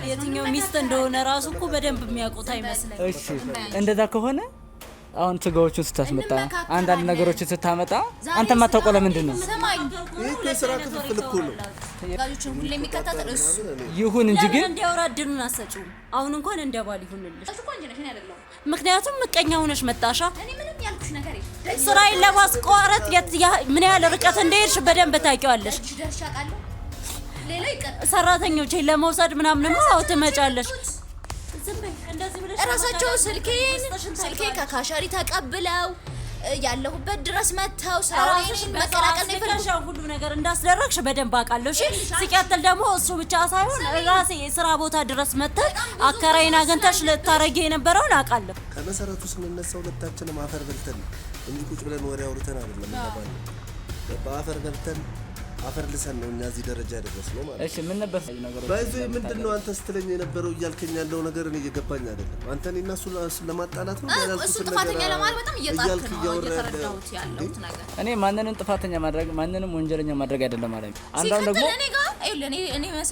የትኛው ሚስት እንደሆነ ራሱ እኮ በደንብ የሚያውቁት አይመስልም። እሺ እንደዛ ከሆነ አሁን ስጋዎችን ስታስመጣ አንዳንድ ነገሮችን ስታመጣ አንተ ማታውቀው ለምንድን ነው? የስራ ክፍፍል እኮ ነው። ጋጆችን ሁሉ የሚከታተል እሱ ይሁን እንጂ ግን እንዲያወራድኑን አሰጪው። አሁን እንኳን እንደባል ይሁንልሽ። ምክንያቱም ምቀኛ ሆነሽ መጣሻ። እኔ ምንም ያልኩሽ ነገር የለም። ስራዬን ለማስቋረጥ ምን ያህል ርቀት እንደሄድሽ በደንብ ታውቂዋለሽ። ሰራተኞቼን ለመውሰድ ምናምን ነው ትመጫለሽ። እራሳቸው ስልኬ ከካሻሪ ተቀብለው ያለሁበት ድረስ መተው ስራውን መቀላቀል ነው የፈለጉት። ሁሉ ነገር እንዳስደረግሽ በደንብ አውቃለሁ። እሺ ሲቀጥል ደግሞ እሱ ብቻ ሳይሆን ራሴ የስራ ቦታ ድረስ መተሽ አከራይና አግኝተሽ ልታረጊ የነበረውን አውቃለሁ። ከመሰረቱ ስንነሳ ሁለታችንም አፈር በልተን እንጂ ቁጭ ብለን ወሬ አውርተን አይደለም ማለት ነው። በአፈር በልተን አፈር ልሰን ነው እኛ እዚህ ደረጃ ያደረስነው ማለት ነው። እሺ ምን ነበር ነገሩ? ባይዘይ ምንድነው አንተ ስትለኝ የነበረው እያልከኝ ያለው ነገር እኔ እየገባኝ አይደለም። አንተ እኔና እሱ ለማጣላት ነው ያላልኩት። እሱ ጥፋተኛ ለማለት በጣም እየጣልክ ነው እየተረዳሁት ያለሁት ነገር። እኔ ማንንም ጥፋተኛ ማድረግ ማንንም ወንጀለኛ ማድረግ አይደለም ማለት ነው። አንዳንድ ደግሞ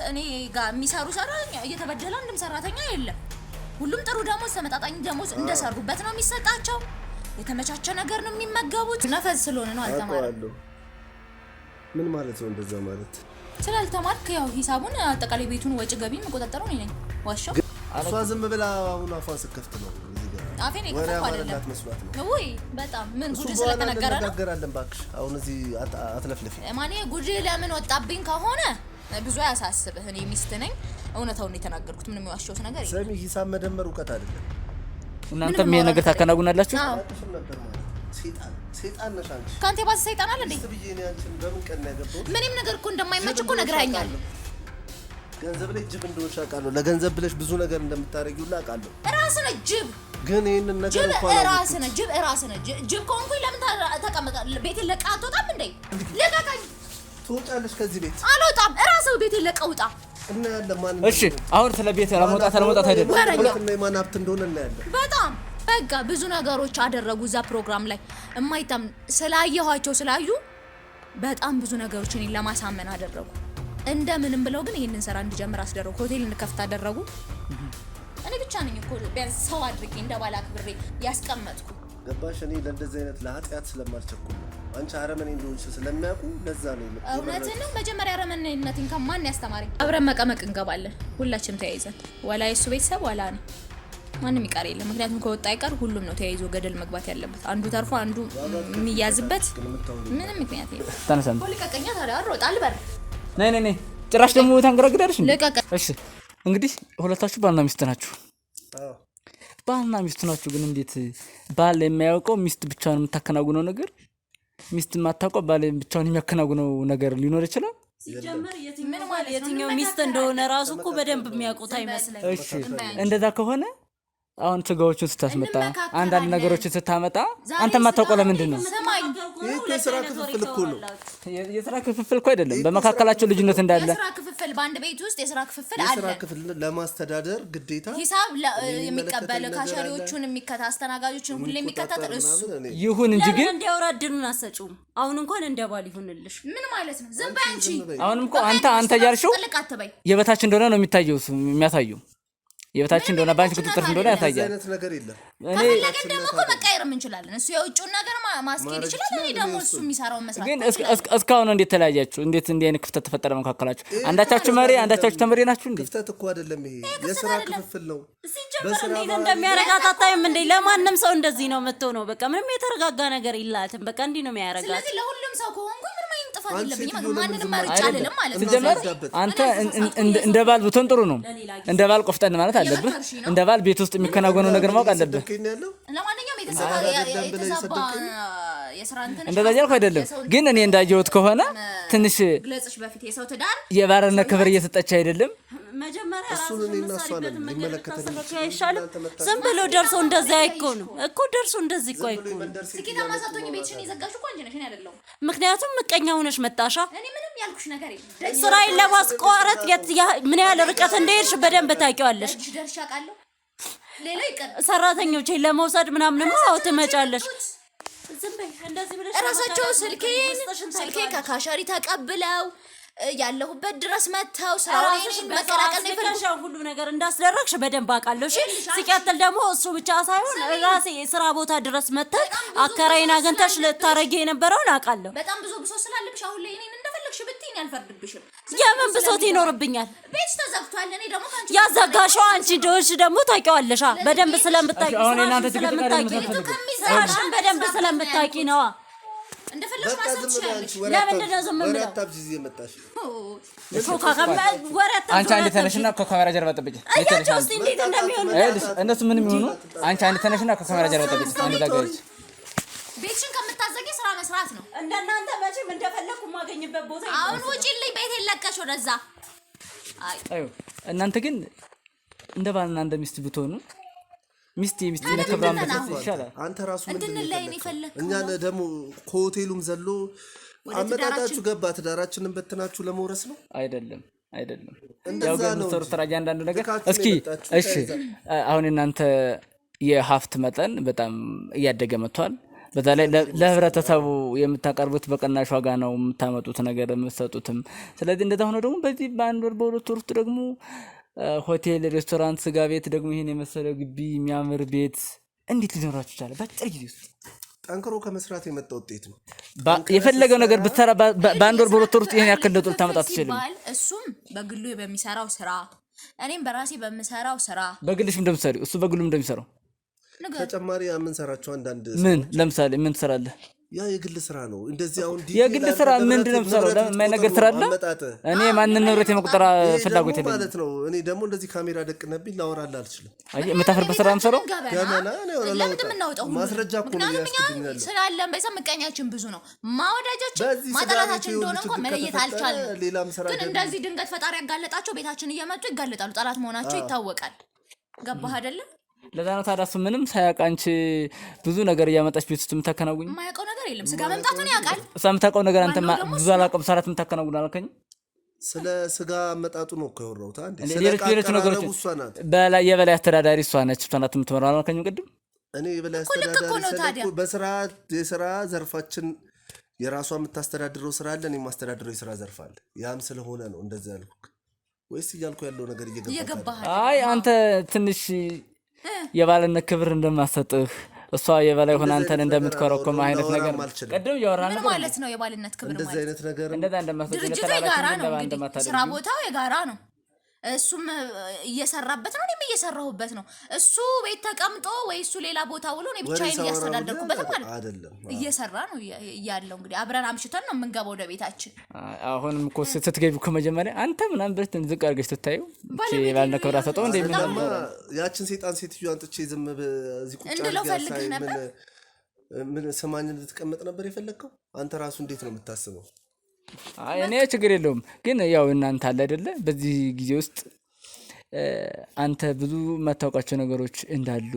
እኔ ጋር የሚሰሩ ሰራተኛ እየተበደለ አንድም ሰራተኛ የለም። ሁሉም ጥሩ ደሞዝ ተመጣጣኝ ደሞዝ እንደሰሩበት ነው የሚሰጣቸው። የተመቻቸ ነገር ነው የሚመገቡት። ነፈስ ስለሆነ ነው አልተማረም። ምን ማለት ነው እንደዛ ማለት? ስላልተማርክ ያው ሂሳቡን አጠቃላይ ቤቱን ወጪ ገቢ መቆጣጠሩ ነው ነኝ። ዋሻው እሷ ዝም ብላ አሁን አፏን ስከፍት ነው እዚህ ጋር አፌን ይከፈት አይደለም ወይ? በጣም ምን ጉድ ስለተነገረ ነው ተነገራለን። ባክሽ አሁን እዚህ አትለፍለፊ። ማን ጉድ ለምን ወጣብኝ ከሆነ ብዙ ያሳስብህ። እኔ ሚስት ነኝ። እውነታውን ነው የተናገርኩት። ምንም የዋሸሁት ነገር የለም። ሰሚ ሂሳብ መደመር ዕውቀት አይደለም። እናንተም ይሄ ነገር ታከናውናላችሁ? ሰይጣን ነሽ አንቺ። ካንተ ባስ ሰይጣን አለ እንዴ? ስብዬኔ አንቺን በምን ቀን ነው ያገባው? ምንም ነገር እኮ እንደማይመች እኮ ነግረኸኛል። ገንዘብ ላይ ጅብ እንደሆንሽ አውቃለሁ። ለገንዘብ ብለሽ ብዙ ነገር እንደምታረጊው አውቃለሁ። ራስህ ነህ ጅብ። ግን ይሄንን ነገር እንኳን ራስህ ነህ ጅብ ከሆንኩኝ ለምን ተቀመጣለህ? ቤቴን ለቀህ አትወጣም እንዴ? ልቀቀኝ። ትወጫለሽ ከዚህ ቤት? አልወጣም። ራስህ ቤቴን ለቀህ ውጣ። እናያለን ማን። እሺ አሁን ስለ ቤት ለመውጣት አይደለም። ሁለትና የማን ሀብት እንደሆነ እናያለን። በጣም በቃ ብዙ ነገሮች አደረጉ እዛ ፕሮግራም ላይ እማይታም ስላየኋቸው ስላዩ በጣም ብዙ ነገሮች እኔን ለማሳመን አደረጉ። እንደምንም ብለው ግን ይሄንን ስራ እንድጀምር አስደረጉ። ሆቴል እንከፍት አደረጉ። እኔ ብቻ ነኝ እኮ ቢያንስ ሰው አድርጌ እንደባለ አክብሬ ያስቀመጥኩ። ገባሽ? እኔ ለእንደዚህ አይነት ለኃጢአት ስለማልቸኩል አንቺ አረመኔ እንደሆንሽ ስለሚያውቁ ለዛ ነው። እውነትን ነው። መጀመሪያ አረመኔነትን ከማን ያስተማረኝ? አብረን መቀመቅ እንገባለን ሁላችንም ተያይዘን። ወላ የሱ ቤተሰብ ወላ ነው ማንም ይቀር የለም። ምክንያቱም ከወጣ አይቀር ሁሉም ነው ተያይዞ ገደል መግባት ያለበት። አንዱ ተርፎ አንዱ የሚያዝበት ምንም ምክንያት የለም። ተነሳን ልቀቀኛ። ታዲያ አሮጣል በር ነይ ጭራሽ ደግሞ ታንገራግዳለሽ እንዴ? ልቀቀ። እሺ እንግዲህ ሁለታችሁ ባልና ሚስት ናችሁ። ባልና ሚስት ናችሁ። ግን እንዴት ባል የሚያውቀው ሚስት ብቻውን የምታከናውነው ነገር ሚስት የማታውቀው ባል ብቻውን የሚያከናውነው ነገር ሊኖር ይችላል? ሲጀመር የትኛው ሚስት እንደሆነ ራሱ እኮ በደንብ የሚያውቁት አይመስልም። እሺ እንደዛ ከሆነ አሁን ስጋዎችን ስታስመጣ አንዳንድ ነገሮችን ስታመጣ አንተ ማታውቀው ለምንድን ነው? ይሄ የስራ ክፍፍል እኮ ነው። የስራ ክፍፍል እኮ አይደለም። በመካከላቸው ልጅነት እንዳለ የስራ ክፍፍል በአንድ ቤት ውስጥ የስራ ክፍፍል አለ። የስራ ክፍል ለማስተዳደር ግዴታ ሂሳብ የሚቀበል ካሻሪዎቹን የሚከታተል አስተናጋጆችን ሁሉ የሚከታተል እሱ ይሁን እንጂ ግን እንዲያወራድኑን አሰጪው። አሁን እንኳን እንደባል ይሁንልሽ። ምን ማለት ነው? ዝም በይ አንቺ። አሁንም እኮ አንተ ያልሽው የበታች እንደሆነ ነው የሚያሳየው የበታችን እንደሆነ ባንክ ቁጥጥር እንደሆነ ያሳያል። አይነት ነገር የለም። ከፈለገን ደግሞ እኮ መቀየር እንችላለን። እሱ የውጭውን ነገር ማስኬድ ይችላል። እኔ ደግሞ እሱ የሚሰራውን መስራት። ግን እስካሁን እንዴት ተለያያችሁ? እንዴት እንዲህ አይነት ክፍተት ተፈጠረ መካከላችሁ? አንዳቻችሁ መሪ አንዳቻችሁ ተመሪ ናችሁ እንዴ? ክፍተት እኮ አይደለም ይሄ የስራ ክፍፍል ነው። ሲጀመር እንዴት እንደሚያረጋት አታይም እንዴ? ለማንም ሰው እንደዚህ ነው የምትሆነው። በቃ ምንም የተረጋጋ ነገር የላትም። በቃ እንዲህ ነው የሚያረጋት። ስለዚህ ለሁሉም ሰው ከሆንኩ ምንም አይነት ጥፋት የለብኝም። ማንንም መርጫ አይደለም ማለት ነው። ሲጀመር አንተ እንደ ባል ብትሆን ጥሩ ነው። እንደ ባል ቆፍጠን ማለት አለብህ። እንደ ባል ቤት ውስጥ የሚከናወነው ነገር ማወቅ አለብህ። ለማንኛውም እንደዛ እያልኩ አይደለም፣ ግን እኔ እንዳየሁት ከሆነ ትንሽ ግለጽሽ በፊት የሰው ትዳር የባርነት ክብር እየሰጠች አይደለም። መጀመሪያ እሱን እኔና እሷ ነን የሚመለከተን። ዝም ብሎ ደርሶ እንደዛ አይኮንም እኮ ደርሶ እንደዚህ እኮ አይኮንም። ስኬታማ ሳትሆኚ ቤትሽን የዘጋሽው እኮ አንቺ ነሽ፣ እኔ አይደለሁም። ምክንያቱም ምቀኛ ሆነሽ መጣሻ። እኔ ምንም ያልኩሽ ነገር የለም። ስራዬን ለማስቋረጥ ምን ያህል ርቀት እንደሄድሽ በደንብ ታውቂዋለሽ። ደርሻ አውቃለሁ። ሌላ ይቀር ሰራተኞቼን ለመውሰድ ምናምን ነው ትመጫለሽ። ዝም በይ እንደዚህ ብለሽ እራሳቸው ስልኬን ከካሸሪ ተቀብለው ያለሁበት ድረስ መተው ስራውን መቀላቀል ነው የፈለጉት። ሁሉ ነገር እንዳስደረግሽ በደንብ አውቃለሁ። እሺ ሲቀጥል ደግሞ እሱ ብቻ ሳይሆን ራሴ ስራ ቦታ ድረስ መተሽ አከራይና አግኝተሽ ልታረጊ የነበረውን አውቃለሁ። በጣም ብዙ ብሶት ስላለብሽ አሁን ላይ እኔን እንደፈለግሽ ብትይኝ አልፈርድብሽም። የምን ብሶት ይኖርብኛል? ቤት ተዘግቷል። እኔ ደግሞ ካንቺ ያዘጋሽው አንቺ እንደሆንሽ ደግሞ ታውቂዋለሽ። በደንብ ስለምታውቂ አሁን እናንተ ስለምታውቂ ስራሽን በደንብ ስለምታውቂ ነዋ። እንደፈለግሽ ማሰብ ትችላለሽ። ለምንድን ነው ዝም ብለው? አንቺ አንዴ ተነሽና ከካሜራ ጀርባ ጠብቂ። አያቸው እስቲ እንዴት እንደሚሆኑ እነሱ ምንም ይሆኑ። አንቺ አንዴ ተነሽና ከካሜራ ጀርባ ጠብቂ። አንዴ ዛጋጅ ቤትሽን ከምታዘጊ ስራ መስራት ነው። እንደናንተ መቼም እንደፈለኩ ማገኝበት ቦታ አሁን ውጪልኝ፣ ቤት የለቀሽ ወደዛ። አይ እናንተ ግን እንደ ባልና እንደ ሚስት ብትሆኑ ሚስት ለክብራም በሰጥ ይሻላል። አንተ ራሱ ምንድን ላይ ነው የፈለከው? እኛ ደግሞ ከሆቴሉም ዘሎ አመጣጣችሁ ገባ ትዳራችንን በትናችሁ ለመውረስ ነው። አይደለም ያው ግን የምትሰሩት ስራ እያንዳንዱ ነገር እስኪ እሺ አሁን እናንተ የሀብት መጠን በጣም እያደገ መጥቷል። በተለይ ለህብረተሰቡ የምታቀርቡት በቀናሽ ዋጋ ነው የምታመጡት ነገር የምትሰጡትም። ስለዚህ እንደዛ ሆኖ ደግሞ በዚህ በአንድ ወር በሁለት ወር ውስጥ ደግሞ ሆቴል፣ ሬስቶራንት፣ ስጋ ቤት ደግሞ ይሄን የመሰለ ግቢ የሚያምር ቤት እንዴት ሊኖራችሁ ይችላል? በአጭር ጊዜ ውስጥ ጠንክሮ ከመስራት የመጣ ውጤት ነው። የፈለገው ነገር ብትሰራ በአንድ ወር በሁለት ወር ውስጥ ይሄን ያክል ለውጥ ልታመጣ ትችላለህ። እሱም በግሉ በሚሰራው ስራ፣ እኔም በራሴ በምሰራው ስራ። በግልሽ እንደምትሰሪው እሱ በግሉም እንደሚሰራው ተጨማሪ የምንሰራቸው አንዳንድ ምን ለምሳሌ ምን ትሰራለህ? ያ የግል ስራ ነው። እንደዚህ አሁን የግል ስራ ምንድነው የምትሰራው? የማይነገር ስራ አለ። እኔ ማንን ንብረት የመቁጠር ፍላጎት የለኝም ማለት ነው። እኔ ደግሞ እንደዚህ ካሜራ ደቅነብኝ ላወራልህ አልችልም። አይ የምታፈርበት ስራ የምሰራው ገመና ነው። ማስረጃ እኮ ነው ያስገኛል ስላለም በዛ ምቀኛችን ብዙ ነው። ማወዳጃችን ማጠላታችን እንደሆነ እንኳን መለየት አልቻልንም። ግን እንደዚህ ድንገት ፈጣሪ ያጋለጣቸው ቤታችን እየመጡ ይጋለጣሉ። ጠላት መሆናቸው ይታወቃል። ገባህ አይደለ? ለዛ ነው ታዲያ እሱ ምንም ሳያውቅ አንቺ ብዙ ነገር እያመጣች ቤት ውስጥ የምታከናውኝ። የማያውቀው ነገር የለም። ስጋ መምጣቱን ያውቃል። እሷ የምታውቀው ነገር አንተ ብዙ አላውቅም ሰራት የምታከናውን አልከኝ። ስለ ስጋ አመጣጡ ነው እኮ ያወራሁት። አንዴ ሌሎች ነገሮች የበላይ አስተዳዳሪ እሷ ነች። እሷ ናት የምትመራው አልከኝ ቅድም። እኔ የበላይ አስተዳዳሪ በስራ ዘርፋችን የራሷ የምታስተዳድረው ስራ አለ፣ እኔ የማስተዳድረው የስራ ዘርፍ አለ። ያም ስለሆነ ነው እንደዛ ያልኩህ። ወይስ እያልኩ ያለው ነገር እየገባህ? አይ አንተ ትንሽ የባልነት ክብር እንደማሰጥህ እሷ የበላይ ሆነ አንተን እንደምትኮረኮም አይነት ነገር ቀደም ያወራን ነው ማለት ነው። የባልነት ክብር ማለት እንደዚህ አይነት ነገር እንደዛ እንደማሰጥህ ድርጅቱ የጋራ ነው። ስራ ቦታው የጋራ ነው። እሱም እየሰራበት ነው፣ እኔም እየሰራሁበት ነው። እሱ ቤት ተቀምጦ ወይ እሱ ሌላ ቦታ ውሎ እኔ ብቻዬን እያስተዳደርኩበት ማለት አይደለም። እየሰራ ነው ያለው። እንግዲህ አብረን አምሽተን ነው የምንገባው ወደ ቤታችን። አሁንም እኮ ስትገቢ እኮ መጀመሪያ አንተ ምናምን ብለሽ ዝቅ አድርገሽ ትታዩ ባልነ ክብራ ሰጠው እንደሚሆን ያችን ሴጣን ሴትዮ አንጥቼ ዝም በዚህ ቁጭ አድርጋ ምን ሰማኝ ልትቀመጥ ነበር የፈለከው? አንተ ራሱ እንዴት ነው የምታስበው? አይ እኔ ችግር የለውም ግን ያው እናንተ አለ አይደለ በዚህ ጊዜ ውስጥ አንተ ብዙ የማታውቃቸው ነገሮች እንዳሉ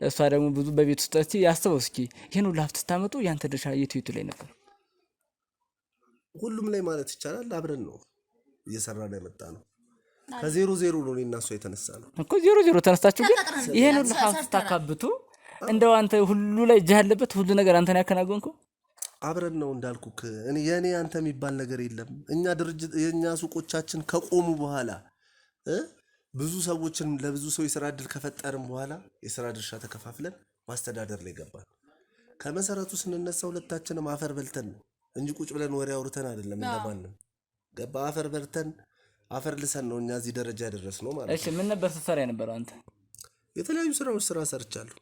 እሷ ደግሞ ብዙ በቤት ውስጥ እስቲ ያስበው እስኪ ይሄን ሁሉ ሀብት ስታመጡ ያንተ ድርሻ የቱ ላይ ነበር? ሁሉም ላይ ማለት ይቻላል አብረን ነው እየሰራን የመጣ ነው። ከዜሮ ዜሮ ነው እኔና እሷ የተነሳ ነው እኮ ዜሮ ተነስታችሁ ግን ይሄን ሁሉ ሀብት ስታካብቱ እንደው አንተ ሁሉ ላይ እጅ ያለበት ሁሉ ነገር አንተን ያከናወንከው አብረን ነው እንዳልኩክ። እኔ የኔ አንተ የሚባል ነገር የለም። እኛ ድርጅት የኛ ሱቆቻችን ከቆሙ በኋላ ብዙ ሰዎችን ለብዙ ሰው የሥራ እድል ከፈጠርን በኋላ የሥራ ድርሻ ተከፋፍለን ማስተዳደር ላይ ገባን። ከመሰረቱ ስንነሳ ሁለታችንም አፈር በልተን ነው እንጂ ቁጭ ብለን ወሬ አውርተን አይደለም። እንደማንም ገባ አፈር በልተን አፈር ልሰን ነው እኛ እዚህ ደረጃ ያደረስነው ማለት ነው። እሺ ምን ነበር ስትሰራ የነበረው አንተ? የተለያዩ ስራዎች ሰርቻለሁ።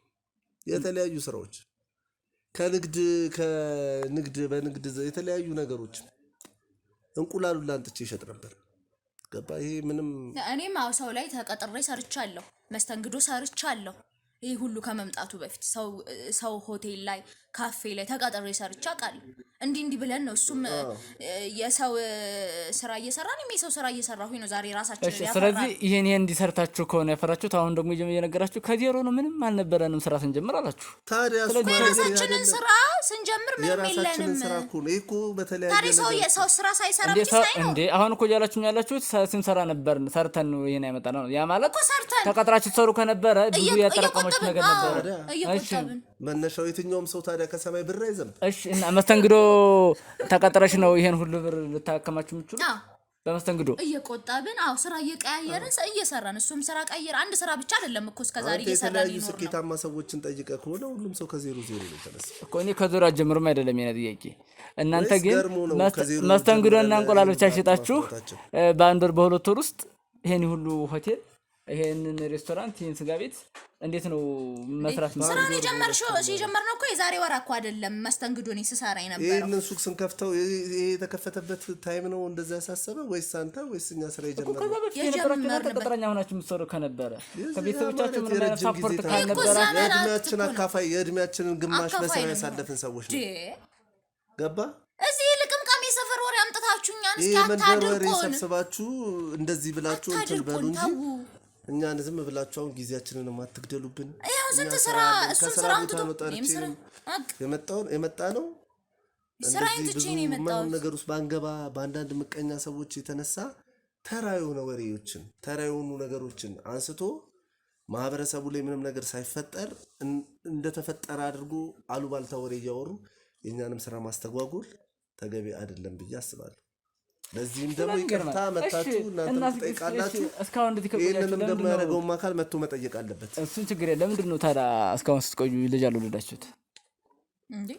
የተለያዩ ስራዎች ከንግድ በንግድ የተለያዩ ነገሮች እንቁላሉን ላንጥቼ ይሸጥ ነበር። ገባ ይሄ ምንም እኔም ሰው ላይ ተቀጥሬ ሰርቻለሁ፣ መስተንግዶ ሰርቻለሁ። ይሄ ሁሉ ከመምጣቱ በፊት ሰው ሆቴል ላይ ካፌ ላይ ተቀጥሬ ሰርቻ አውቃለሁ። እንዲህ ብለን ነው እሱም የሰው ስራ እየሰራን የሰው ስራ እየሰራሁኝ ነው ዛሬ ራሳችን ያፈራን። ስለዚህ ይሄን እንዲሰርታችሁ ከሆነ ያፈራችሁት አሁን ደግሞ እየነገራችሁ ከዜሮ ነው ምንም አልነበረንም ስራ ስንጀምር አላችሁ። ታዲያ ራሳችንን ስራ ስንጀምር ምንም የለንም። ስራ እኮ ነው እኮ በተለያየ ታዲያ ሰው ስራ ሳይሰራ እንዴ አሁን እኮ ያላችሁት ስንሰራ ነበር ሰርተን ነው ይሄን ያመጣነው። ያ ማለት ተቀጥራችሁ ትሰሩ ከነበረ ብዙ ያጠራቀማችሁ ነገር ነበር። እየቆጠብን መነሻው የትኛውም ሰው ታዲያ ከሰማይ ብር አይዘንብ። እሺ እና መስተንግዶ ተቀጥረሽ ነው ይሄን ሁሉ ብር ልታከማችሁ የምትችሉ? በመስተንግዶ እየቆጠብን ስራ እየቀያየርን እየሰራን እሱም ስራ ቀይር አንድ ስራ ብቻ አይደለም እኮ እስከዛሬ እየሰራን የተለያዩ ስኬታማ ሰዎችን ጠይቀህ ከሆነ ሁሉም ሰው ከዜሮ ዜሮ ነው የተነሳ እኮ። እኔ ከዜሮ ጀምሮም አይደለም የኔ ጥያቄ። እናንተ ግን መስተንግዶና እንቁላል ብቻ ሽጣችሁ በአንድ ወር በሁለት ወር ውስጥ ይሄን ሁሉ ሆቴል ይሄንን ሬስቶራንት ይሄን ስጋ ቤት እንዴት ነው መስራት ነው? ስራውን የጀመርነው እኮ የዛሬ ወር እኮ አይደለም መስተንግዶ ነው ሲሰራ የነበረው። ይሄንን ሱቅ ስንከፍተው ይሄ የተከፈተበት ታይም ነው እንደዛ ያሳሰበ ወይስ አንተ ወይስ እኛ ስራ የጀመርነው? ከዛ በፊት የነበራችሁ ተቀጥረኛ ሆናችሁ የምትሰሩ ከነበረ ከቤተሰቦቻችሁ ምን አይነት ሳፖርት ካልነበረ የእድሜያችን አካፋይ የእድሜያችንን ግማሽ በስራ ያሳለፍን ሰዎች ነው። ገባ? እዚህ ልቅምቃሚ ሰፈር ወሬ አምጥታችሁኛን እስኪ አታድርቁን። ይሄ መንደር ወሬ ሰብስባችሁ እንደዚህ ብላችሁ እንትን በሉ እንጂ እኛን ዝም ብላችሁ አሁን ጊዜያችንን አትግደሉብን። ያው ስንት ስራ እሱን ስራውን የመጣ ነው ስራዬን ትቼ ነው የመጣሁት። ነገር ውስጥ ባንገባ በአንዳንድ ምቀኛ ሰዎች የተነሳ ተራ የሆነ ወሬዎችን ተራ የሆኑ ነገሮችን አንስቶ ማህበረሰቡ ላይ ምንም ነገር ሳይፈጠር እንደተፈጠረ አድርጎ አሉባልታ ወሬ እያወሩ የኛንም ስራ ማስተጓጎል ተገቢ አይደለም ብዬ አስባለሁ። ለዚህም ደግሞ ይቅርታ መጣችሁ እናንተ ጠይቃላችሁ። እስካሁን እንደዚህ ይሄንንም ደግሞ ያደረገው ማካል መጥቶ መጠየቅ አለበት። እሱን ችግር የለም። ምንድነው ታዲያ እስካሁን ስትቆዩ ልጅ አልወለዳችሁት እንዴ?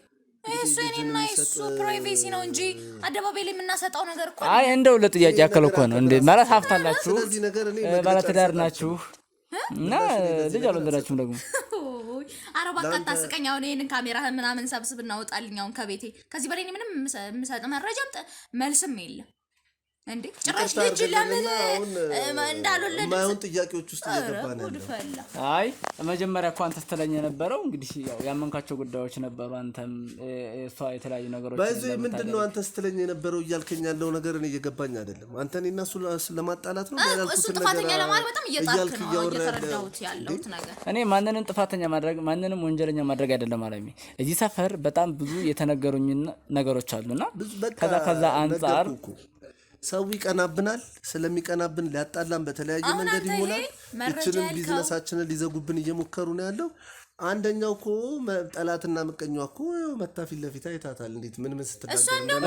እሱ እኔና እሱ ፕራይቬሲ ነው እንጂ አደባባይ ላይ የምናሰጣው ነገር እኮ አይ እንደው ለጥያቄ ያከለ እኮ ነው እንዴ? ማለት ሀብታላችሁ ባለትዳር ናችሁ እና ልጅ አልወለዳችሁም ደግሞ አረባ ካታ አስቀኛው ነው። ይሄንን ካሜራህን ምናምን ሰብስብ እናወጣልኝ አሁን ከቤቴ። ከዚህ በላይ ምንም የምሰጥ መረጃ መልስም የለም እንዴ። ጭራሽ ልጅ ለምን እንዳልወለደ ማይሆን ጥያቄዎች ውስጥ እየገባን ያለው። አይ መጀመሪያ እኮ አንተ ስትለኝ የነበረው እንግዲህ ያው ያመንካቸው ጉዳዮች ነበሩ። አንተም እሷ የተለያዩ ነገሮች ባይዘይ ምንድነው አንተ ስትለኝ የነበረው እያልከኝ ያለው ነገር እኔ እየገባኝ አይደለም። አንተ እኔና እሱ ለማጣላት ነው ያልኩት ነገር። እሱ ጥፋተኛ ለማለት በጣም እየጣልክ ነው እየተረዳሁት ያለሁት ነገር። እኔ ማንንም ጥፋተኛ ማድረግ ማንንም ወንጀለኛ ማድረግ አይደለም አለኝ። እዚህ ሰፈር በጣም ብዙ የተነገሩኝ ነገሮች አሉና ከዛ አንፃር ሰው ይቀናብናል። ስለሚቀናብን ሊያጣላን በተለያየ መንገድ ይሞላል። እችንም ቢዝነሳችንን ሊዘጉብን እየሞከሩ ነው ያለው። አንደኛው እኮ ጠላትና ምቀኛው እኮ መታፊት ለፊት አይታታል። እንዴት ምን ስትናገር እሷ እንደው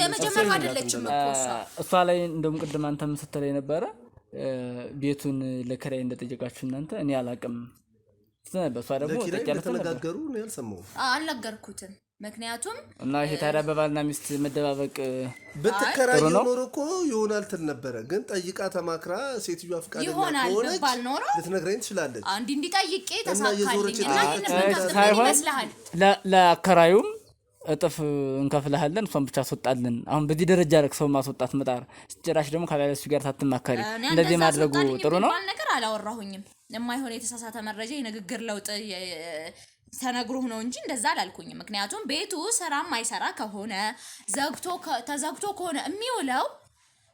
የመጀመሪያው አይደለችም እኮ እሷ ላይ እንደውም ቅድም አንተም ስትለኝ ነበረ ቤቱን ለክራይ እንደጠየቃችሁ እናንተ እኔ አላቅም በሷ ደግሞ ተነጋገሩ ነው ያልሰማው አልነገርኩትም። ምክንያቱም እና ይሄ ታዲያ በባልና ሚስት መደባበቅ ብትከራይ ኖሮ እኮ ይሆናል ትል ነበረ። ግን ጠይቃ ተማክራ ሴትዮዋ ፈቃደኛ ሆነች ልትነግረኝ ትችላለች። አንድ እንዲጠይቄ ተሳካልኝ ሳይሆን ለአከራዩም እጥፍ እንከፍልሃለን እሷን ብቻ አስወጣልን። አሁን በዚህ ደረጃ ረክ ሰው ማስወጣት መጣር ጭራሽ ደግሞ ካላለሱ ጋር ታትማከሪ እንደዚህ ማድረጉ ጥሩ ነው። ነገር አላወራሁኝም። የማይሆን የተሳሳተ መረጃ የንግግር ለውጥ ተነግሮህ ነው እንጂ እንደዛ አላልኩኝም። ምክንያቱም ቤቱ ስራም አይሰራ ከሆነ ተዘግቶ ከሆነ የሚውለው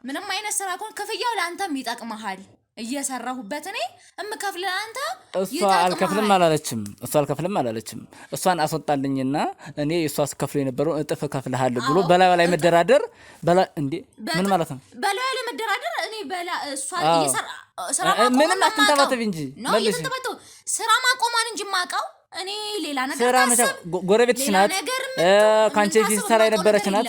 ምንም አይነት ስራ ከሆነ ክፍያው ለአንተም ይጠቅመሃል። እየሰራሁበት እኔ እምከፍልህ አንተ እሷ አልከፍልም አላለችም። እሷን አስወጣልኝና እኔ እሷ ስከፍል የነበረው እጥፍ እከፍልሃለሁ ብሎ በላይ ላይ መደራደር እንዴ ምን ማለት ነው? በላይ ላይ መደራደር እኔ እሷ እየሰራ ስራ ምንም አትንተባተብ እንጂ መልሽ ስራ ማቆማን እንጂ ማቀው እኔ ሌላ ነገር ስራ ጎረቤትሽ ናት፣ ካንቺ ፊት ሰራ የነበረች ናት።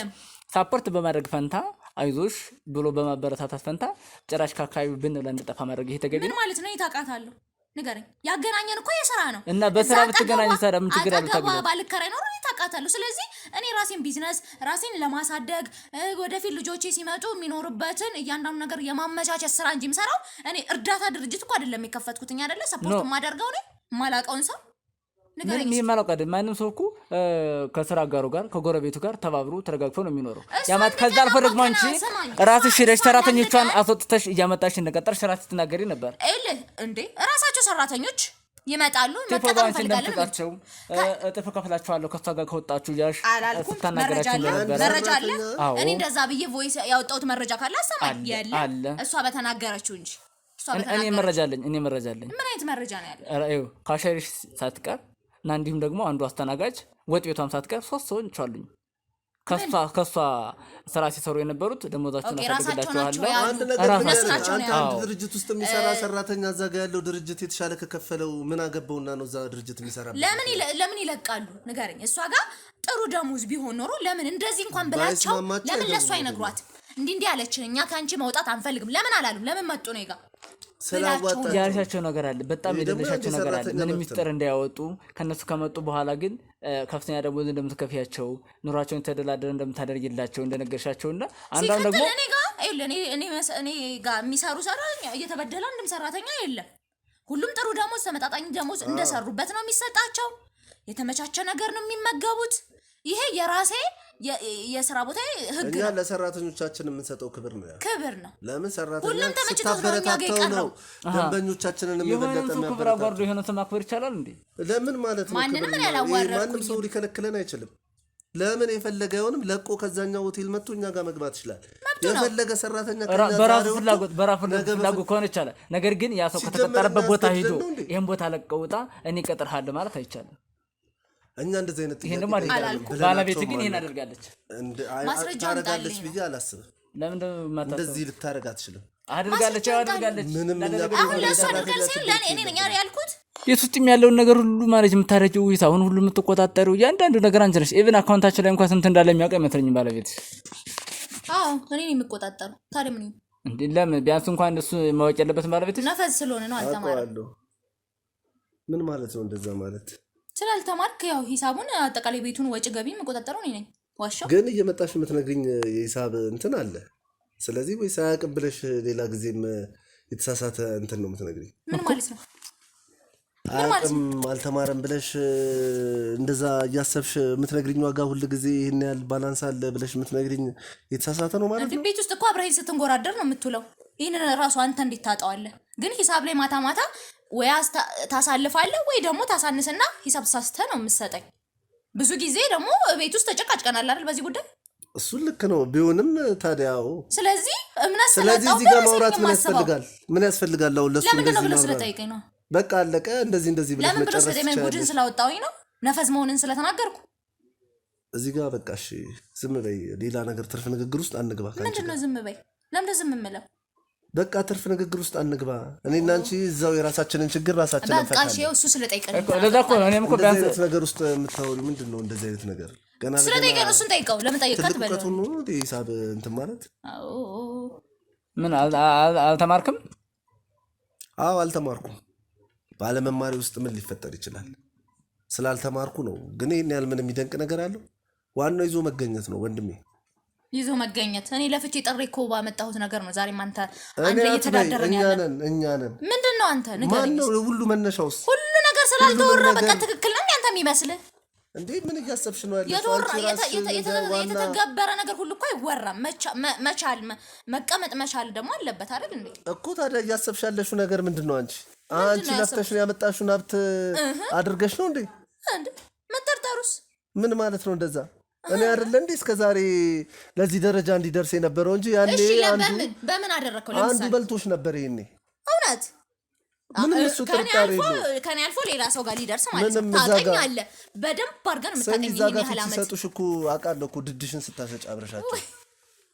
ሳፖርት በማድረግ ፈንታ አይዞሽ ብሎ በማበረታታት ፈንታ ጭራሽ ካካዩ ብንብላ እንድጠፋ ማድረግ ይሄ ተገቢ ነው? ምን ማለት ነው? ይታቃታለሁ ንገረኝ። ያገናኘን እኮ የስራ ነው እና በስራ ብትገናኝ ታዲያ ምን ችግር አለው? ታገባ ባልከራይ ነው ይታቃታለሁ። ስለዚህ እኔ ራሴን ቢዝነስ ራሴን ለማሳደግ ወደፊት ልጆቼ ሲመጡ የሚኖርበትን እያንዳንዱ ነገር የማመቻቸት ስራ እንጂ የምሰራው እኔ እርዳታ ድርጅት እኮ አይደለም የከፈትኩትኝ አይደለ? ሰፖርት ማደርገው ነው ማላቀውን ሰው ምንም ይሄ ማለት አይደለም። ማንም ሰው እኮ ከስራ አጋሩ ጋር ከጎረቤቱ ጋር ተባብሮ ተረጋግቶ ነው የሚኖረው። ያማት ከዛ አልፎ ደግሞ አንቺ ራስሽ ሄደሽ ሰራተኞቿን አስወጥተሽ እያመጣሽ እንደቀጠርሽ ራስሽ ትናገሪ ነበር እንዴ? ራሳቸው ሰራተኞች ይመጣሉ መጠቀም ፈልጋለሁ እጥፍ ከፍላችኋለሁ ከሷ ጋር ከወጣችሁ ያሽ ስታናገራችሁ ነበር። መረጃ አለ። እኔ እንደዛ ብዬ ቮይስ ያወጣሁት መረጃ ካለ አሰማኝ ያለ እሷ በተናገረችው እንጂ እኔ መረጃ አለኝ። ምን አይነት መረጃ ነው ያለው? ካሸሪሽ ሳትቀር እና እንዲሁም ደግሞ አንዱ አስተናጋጅ ወጥ ቤቷም ሳትቀር 3 ሰዎች አሉኝ። ከሷ ስራ ሲሰሩ የነበሩት ደሞዛቸውን አሳድግላቸዋለሁ። አንድ ነገር አንድ ድርጅት ውስጥ የሚሰራ ሰራተኛ እዛ ጋር ያለው ድርጅት የተሻለ ከከፈለው ምን አገባውና ነው እዛ ድርጅት የሚሰራ? ለምን ይለቃሉ ንገረኝ። እሷ ጋር ጥሩ ደሞዝ ቢሆን ኖሮ ለምን እንደዚህ እንኳን ብላቸው ለምን ለሷ አይነግሯት? እንዲህ አለችን እኛ ካንቺ መውጣት አንፈልግም ለምን አላሉም? ለምን መጡ ነው ይጋ ያልሻቸው ነገር አለ። በጣም የደለሻቸው ነገር አለ። ምንም ሚስጥር እንዳያወጡ ከነሱ ከመጡ በኋላ ግን ከፍተኛ ደሞዝ እንደምትከፊያቸው ኑሯቸውን ተደላደረ እንደምታደርግላቸው እንደነገርሻቸውና አንዳንድ ደግሞ እኔ ጋር የሚሰሩ ሰራተኛ እየተበደለ አንድም ሰራተኛ የለም። ሁሉም ጥሩ ደሞዝ ተመጣጣኝ ደሞዝ እንደሰሩበት ነው የሚሰጣቸው። የተመቻቸ ነገር ነው የሚመገቡት። ይሄ የራሴ የሥራ ቦታ ህግ ነው። ለሰራተኞቻችን የምንሰጠው ክብር ነው። ለምን ሁሉም ተመችቶት ነው ደንበኞቻችንን የሚበለጠ ነው። ክብር አጓርዶ የሆነ ማክበር ይቻላል እንዴ? ለምን ማለት ነው? ማንም ሰው ሊከለክለን አይችልም። ለምን የፈለገውንም ለቆ ከዛኛው ሆቴል መጥቶ እኛ ጋር መግባት ይችላል። የፈለገ ሰራተኛ በራሱ ፍላጎት ከሆነ ይቻላል። ነገር ግን ያ ሰው ከተቀጠረበት ቦታ ሄዶ ይሄን ቦታ ለቀውጣ እኔ እቀጥርሃለሁ ማለት አይቻልም። እኛ እንደዚህ አይነት ይሄን ደግሞ ባለቤት ግን ይሄን አድርጋለች ታረጋለች ብዬ አላስብም። ለምን እንደዚህ ልታረጋ አትችልም። አድርጋለች ምንም ያልኩት ቤት ውስጥ ያለውን ነገር ሁሉ ማለት የምታረጂው ሂሳቡን ሁሉ የምትቆጣጠሪው እያንዳንዱ ነገር አንቺ ነሽ። ኢቭን አካውንታችን ላይ እንኳን ስንት እንዳለ የሚያውቅ አይመስለኝም ባለቤት። እኔ ነኝ የምቆጣጠረው። ታዲያ ምን እንዴ? ለምን ቢያንስ እንኳን እሱ ማወቅ ያለበትም ባለቤት ነፈስ ስለሆነ ነው። አልተማረም። ምን ማለት ነው እንደዛ ማለት? ስላልተማርክ ያው ሂሳቡን አጠቃላይ ቤቱን ወጪ ገቢ የምቆጣጠረው እኔ ነኝ። ዋሻው ግን እየመጣሽ የምትነግሪኝ የሂሳብ እንትን አለ። ስለዚህ ወይ ሳያውቅም ብለሽ ሌላ ጊዜም የተሳሳተ እንትን ነው የምትነግሪኝ። ምን ማለት ነው? አቅም አልተማረም ብለሽ እንደዛ እያሰብሽ የምትነግሪኝ ዋጋ ሁሉ ጊዜ ይሄን ያህል ባላንስ አለ ብለሽ የምትነግሪኝ የተሳሳተ ነው ማለት ነው። ቤት ውስጥ እኮ አብረኸኝ ስትንጎራደር ነው የምትውለው። ይሄንን ራሱ አንተ እንዴት ታጣዋለህ? ግን ሂሳብ ላይ ማታ ማታ ወይ ታሳልፋለህ ወይ ደግሞ ታሳንስና ሂሳብ ተሳስተህ ነው የምትሰጠኝ። ብዙ ጊዜ ደግሞ ቤት ውስጥ ተጨቃጭቀናል አይደል በዚህ ጉዳይ። እሱ ልክ ነው ቢሆንም ታዲያው ስለዚህ እምነት ስለዚህ እዚህ ጋር ማውራት ምን ያስፈልጋል? ለሱ እንደዚህ ነው ስለጠይቀኝ ነው በቃ አለቀ። እንደዚህ ብለሽ መጨረስ ለምን ቡድን ስላወጣሁኝ ነው ነፈስ መሆንን ስለተናገርኩ እዚህ ጋር በቃ እሺ ዝም በይ። ሌላ ነገር ትርፍ ንግግር ውስጥ አንግባ። ምንድነው ዝም በይ? ለምን ዝም የምለው? በቃ ትርፍ ንግግር ውስጥ አንግባ። እኔና አንቺ እዛው የራሳችንን ችግር ራሳችንን በቃ እሺ እሱ ስለጠይቀኝ ለዛ እኮ ነው እኔም እኮ ቢያንስ ነገር ውስጥ የምታወሪው ምንድነው? እንደዚህ አይነት ነገር ገና ስለጠይቀኝ እሱን ጠይቀው። ለምን ጠይቀት በለው ትልቁ ነው ሂሳብ እንትን ማለት። ምን አልተማርክም? አዎ አልተማርኩም። ባለመማሪ ውስጥ ምን ሊፈጠር ይችላል? ስላልተማርኩ ነው። ግን ይሄን ያህል ምን የሚደንቅ ነገር አለው? ዋናው ይዞ መገኘት ነው ወንድሜ። ይዞ መገኘት እኔ ለፍቼ ጥሬ እኮ ባመጣሁት ነገር ነው። ዛሬም አንተ እየተዳደረን ያለን እኛ ነን። ምንድነው አንተ ንገረኝ። ማን ነው ሁሉ መነሻውስ? ሁሉ ነገር ስላልተወራ በቃ ትክክል ነኝ አንተ የሚመስልህ እንዴ? ምን እያሰብሽ ነው ያለሽው? የተገበረ ነገር ሁሉ እኮ አይወራም። መቻል መቀመጥ መቻል ደግሞ አለበት አይደል እንዴ? እኮ ታዲያ እያሰብሽ ያለሽው ነገር ምንድነው? አንቺ ለፍተሽ ነው ያመጣሽው ሀብት አድርገሽ ነው እንዴ? መጠርጠሩስ ምን ማለት ነው እንደዛ? እኔ አይደለ እንዴ እስከዛሬ ለዚህ ደረጃ እንዲደርስ የነበረው እንጂ ያኔ በምን አደረከው? ለምሳሌ አንዱ በልቶሽ ነበር ይሄኔ። እውነት ምንም እሱ ጥርጣሬ ነው። ከኔ አልፎ ሌላ ሰው ጋር ሊደርስ ማለት ነው። ታውቀኛለህ፣ በደንብ አድርገን የምታውቀኝ ይሄን ያህል ዓመት ሰጡሽ እኮ አውቃለሁ እኮ ድድሽን ስታሰጭ አብረሻቸው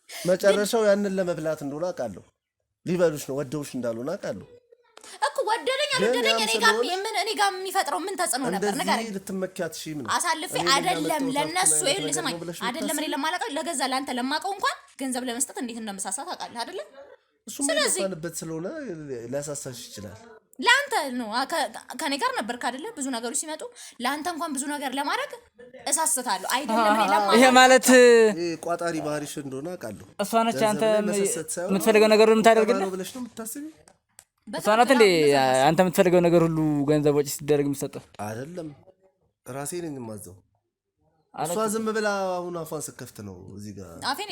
መጨረሻው ያንን ለመብላት እንደሆነ አውቃለሁ። ሊበሉሽ ነው ወደውሽ እንዳልሆነ አውቃለሁ እኮ። ወደደኝ አልወደደኝ እኔ ጋር የሚፈጥረው ምን ተጽዕኖ ነበር? ንገረኝ። ልትመኪያት ሺ ምን አሳልፌ አይደለም ለነሱ ይሄን ሰማኝ አይደለም እኔ ለማላውቀው ለገዛ ለአንተ ለማውቀው እንኳን ገንዘብ ለመስጠት እንዴት እንደምሳሳት አውቃለህ አይደለም? ስለዚህ ስለሆነ ሊያሳሳሽ ይችላል። ለአንተ ነው ከኔ ጋር ነበርክ አይደለ? ብዙ ነገሮች ሲመጡ ለአንተ እንኳን ብዙ ነገር ለማድረግ እሳስታለሁ አይደለም እኔ ለማውቀው። ይሄ ማለት ቋጣሪ ባህሪሽ እንደሆነ አውቃለሁ። እሷ ነች አንተ የምትፈልገው ነገር ሁሉ የምታደርግልህ ብለሽ ነው የምታስቢው? እሷ ናት እንዴ አንተ የምትፈልገው ነገር ሁሉ ገንዘብ ወጪ ሲደረግ የምትሰጠው? አይደለም ራሴ ነኝ የማዘው። እሷ ዝም ብላ አሁን አፏን ስከፍት ነው እዚህ ጋር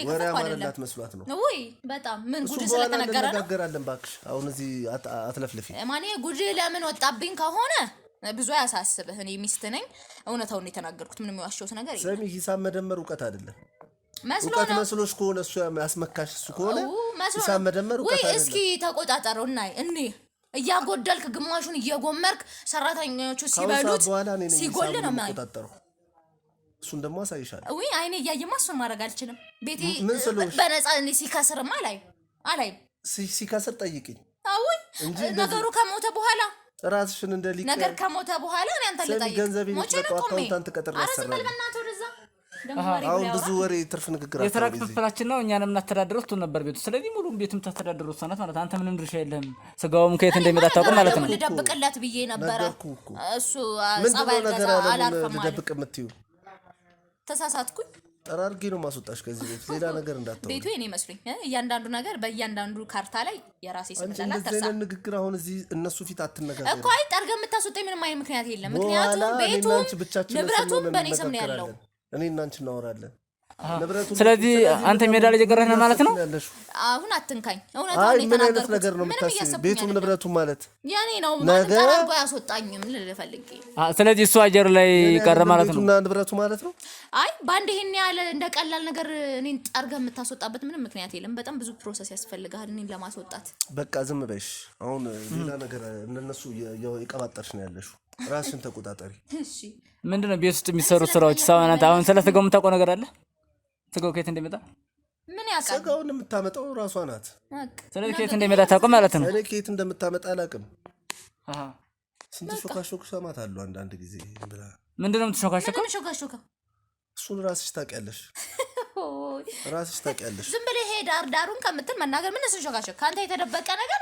ወሬ አማረላት መስሏት ነው። ወይ በጣም ምን ጉድ ስለተነገረ ነው። እንነጋገራለን እባክሽ። አሁን እዚህ አትለፍልፊ። ማኔ ጉድ ለምን ወጣብኝ ከሆነ ብዙ አያሳስብህ። እኔ ሚስት ነኝ። እውነታውን የተናገርኩት ምንም የዋሸሁት ነገር የለም። ሰሚ ሂሳብ መደመር እውቀት አይደለም። እውቀት መስሎሽ ከሆነ እሱ ያስመካሽ እሱ ከሆነ ሂሳብ መደመር እውቀት አይደለም። ወይ እስኪ ተቆጣጠረው እና እያጎደልክ ግማሹን እየጎመርክ ሰራተኞቹ ሲበሉት ሲጎል ነው ማለት። እሱን ደግሞ አሳይሻለሁ። ወይ አይኔ እያየማ እሱን ማድረግ አልችልም። ቤቴ ምን ስለሆንሽ? በነፃ ሲከስርማ አላይም። ሲከስር ጠይቂኝ። አውይ ነገሩ ከሞተ በኋላ ራስሽን እንደሊቀ ነገር ከሞተ በኋላ እኔ አንተ ልጠይቅ ገንዘብ ይመስለው አካውንታንት ቀጥር ያሰራል። አሁን ብዙ ወሬ ትርፍ ንግግር የስራ ክፍፍላችን ነው። እኛንም እናስተዳድረው እሱ ነበር ቤቱ። ስለዚህ ሙሉም ቤቱም ታስተዳድረው እሷ ናት ማለት አንተ ምንም ድርሻ የለህም። ስጋውም ከየት እንደሚመጣ አታውቅም ማለት ነው። ልደብቅለት ብዬ ነበር እሱ ጸባይ ገዛ አላርፈም ልደብቅ የምትይው ተሳሳትኩኝ። ጠራርጌ ነው ማስወጣሽ ከዚህ ቤት ሌላ ነገር እንዳታው። ቤቱ የኔ መስሎኝ እያንዳንዱ ነገር በእያንዳንዱ ካርታ ላይ የራሴ ስም እንዳለ አታሳ እንደዚህ ንግግር አሁን እዚህ እነሱ ፊት አትነጋገር እኮ። አይ ጠርገህ የምታስወጣኝ ምንም አይነት ምክንያት የለም። ምክንያቱም ቤቱም ንብረቱም በእኔ ስም ነው ያለው። እኔ እና አንቺ እናወራለን። ስለዚህ አንተ ሜዳ ላይ እየቀረህ ነው ማለት ነው። አሁን አትንካኝ። እውነታውን የተናገርኩት ነገር ነው የምታስበው። ቤቱም ንብረቱ ማለት ያኔ ነው ማለት ጠራርጎ ያስወጣኝም ልፈልግ። ስለዚህ እሱ አየር ላይ ቀረ ማለት ነው። ቤቱና ንብረቱ ማለት ነው። አይ ባንድ ይሄን ያለ እንደ ቀላል ነገር እኔን ጠርገህ የምታስወጣበት ምንም ምክንያት የለም። በጣም ብዙ ፕሮሰስ ያስፈልጋል እኔን ለማስወጣት። በቃ ዝም በይሽ። አሁን ሌላ ነገር እነሱ የቀባጠርሽ ነው ያለሽው። ራስሽን ተቆጣጣሪ። እሺ ምንድነው ቤት ውስጥ የሚሰሩ ስራዎች? ሳዋናት አሁን ስለ ስጋው የምታውቀው ነገር አለ? ስጋው ከየት እንደሚመጣ ምን ያውቃል? ስጋውን የምታመጣው ራሷ ናት። ስለዚህ ከየት እንደሚመጣ ታውቀው ማለት ነው። እኔ ከየት እንደምታመጣ አላውቅም። ስንት ሾካሾክ ሰማታለሁ አንዳንድ ጊዜ። ምንድነው የምትሾካሾከው? እሱን ራስሽ ታውቂያለሽ። ራስሽ ታውቂያለሽ። ዝም ብለህ ሄድ ዳሩን ከምትል መናገር ምን ሾካሾክ? ካንተ የተደበቀ ነገር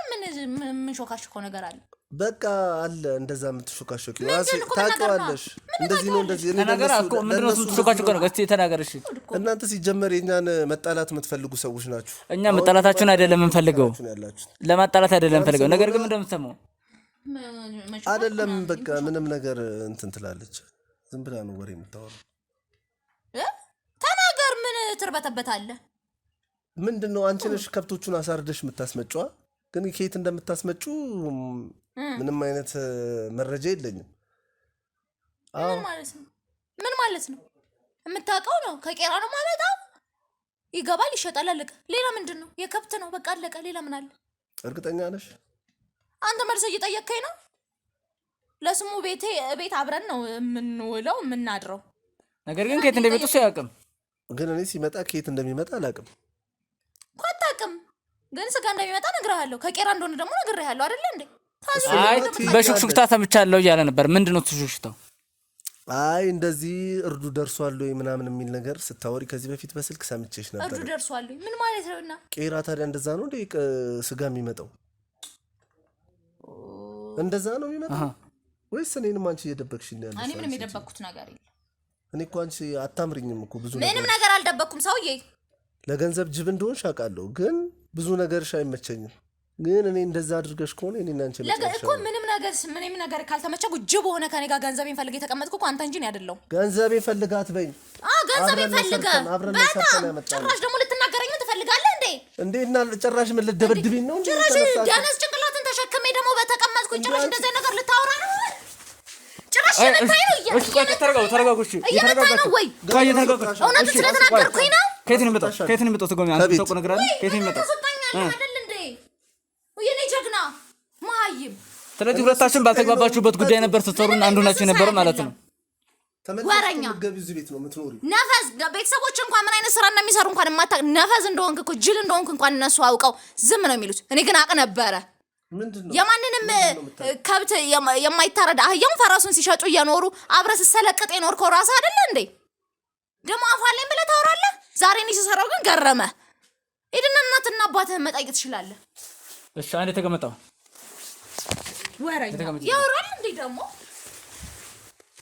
ምን ሾካሾከው ነገር አለ? በቃ አለ እንደዛ የምትሾካሾክ ራስሽ ታውቂዋለሽ። እንደዚህ ነው እንደዚህ እኔ ነገር አቆ ምንድነው የምትሾካሾከው ነው? እስቲ ተናገርሽ። እናንተ ሲጀመር የኛን መጣላት የምትፈልጉ ሰዎች ናችሁ። እኛ መጣላታችሁን አይደለም የምንፈልገው፣ ለማጣላት አይደለም የምንፈልገው። ነገር ግን ምንድነው የምትሰማው? አይደለም በቃ ምንም ነገር እንትን ትላለች። ዝም ብላ ነው ወሬ የምታወራው። ተናገር። ምን ትርበተበታለህ? ምንድነው አንቺ ነሽ ከብቶቹን አሳርደሽ የምታስመጪዋ? ግን ከየት እንደምታስመጩ ምንም አይነት መረጃ የለኝም። ምን ማለት ነው? የምታውቀው ነው ከቄራ ነው ማለት ነው። ይገባል፣ ይሸጣል፣ አለቀ። ሌላ ምንድነው? የከብት ነው በቃ አለቀ። ሌላ ምን አለ? እርግጠኛ ነሽ? አንተ መልስ እየጠየቅከኝ ነው። ለስሙ ቤት አብረን ነው የምንውለው የምናድረው። ነገር ግን ከየት እንደሚመጡ ሰው ያውቅም። ግን እኔ ሲመጣ ከየት እንደሚመጣ አላውቅም። አታውቅም? ግን ስጋ እንደሚመጣ ነግሬሃለሁ። ከቄራ እንደሆነ ደግሞ ነግሬሃለሁ አይደል እንዴ? አይ በሹክሹክታ ሰምቻለሁ እያለ ነበር። ምንድነው ሹክሹክታው? አይ እንደዚህ እርዱ ደርሷል ወይ ምናምን የሚል ነገር ስታወሪ ከዚህ በፊት በስልክ ሰምቼሽ ነበር። እርዱ ደርሷል ወይ ምን ማለት ነውና? ቄራ ታዲያ እንደዛ ነው እንዴ ስጋ የሚመጣው? እንደዛ ነው የሚመጣው ወይስ እኔንም አንቺ እየደበቅሽኝ ያለሽ? እኔ ምንም የደበቅኩት ነገር የለም። እኔ እኮ አንቺ አታምሪኝም እኮ ብዙ ነገር። ምንም ነገር አልደበቅኩም ሰውዬ። ለገንዘብ ጅብ እንደሆንሽ አውቃለሁ፣ ግን ብዙ ነገርሽ አይመቸኝም። ግን እኔ እንደዛ አድርገሽ ከሆነ እኔና አንቺ እኮ ምንም ነገር ካልተመቸኩ ጅብ ሆነ ከኔ ጋር ገንዘቤን ፈልገ የተቀመጥኩ እኮ አንተ እንጂ ነው አይደለም። ገንዘቤን ፈልጋት በይ። ገንዘቤን ፈልገ ጭራሽ ደግሞ ልትናገረኝ ምን ትፈልጋለህ እንዴ? እንዴና ጭራሽ ምን ልትደበድብኝ ነው እንዴ? ጭራሽ ዳነስ ጭንቅላትን ተሸክሜ ደግሞ በተቀመጥኩ ጭራሽ እንደዚህ ነገር ልታወራ ነው? ጭራሽ የምታይ ነው ተረጋጉ። እየመታኝ ነው ወይ? እውነት ስለተናገርኩኝ ነው። ከየት ነው የመጣው? ከየት ነው የመጣው? ትጎሚ አንተ ተቆ ነገር አለ። ከየት ነው የመጣው? አይደል እንዴ? የኔ ጀግና ማይም። ስለዚህ ሁለታችን ባልተግባባችሁበት ጉዳይ ነበር ስትሰሩና አንዱ ናችሁ የነበረው ማለት ነው። ወረኛ ተመልሰሽ ቤት ነው የምትኖሪው። ነፈዝ ቤተሰቦች እንኳን ምን አይነት ስራ እንደሚሰሩ እንኳን የማታውቅ ነፈዝ እንደሆንክ እኮ ጅል እንደሆንክ እንኳን እነሱ አውቀው ዝም ነው የሚሉት። እኔ ግን አውቅ ነበረ። ምንድነው የማንንም ከብት የማይታረድ አህያም ፈረሱን ሲሸጡ እየኖሩ አብረህ ስትሰለቅጥ የኖርከው ራስህ አይደለ እንዴ? ደግሞ አፋለኝ ብለህ ታወራለህ። ዛሬ እኔ ስሰራው ግን ገረመ። ሄድና እናትና አባትህን መጠየቅ ትችላለህ። እሺ አንዴ ተቀመጣው። ወረኛ ያወራል እንዴ? ደግሞ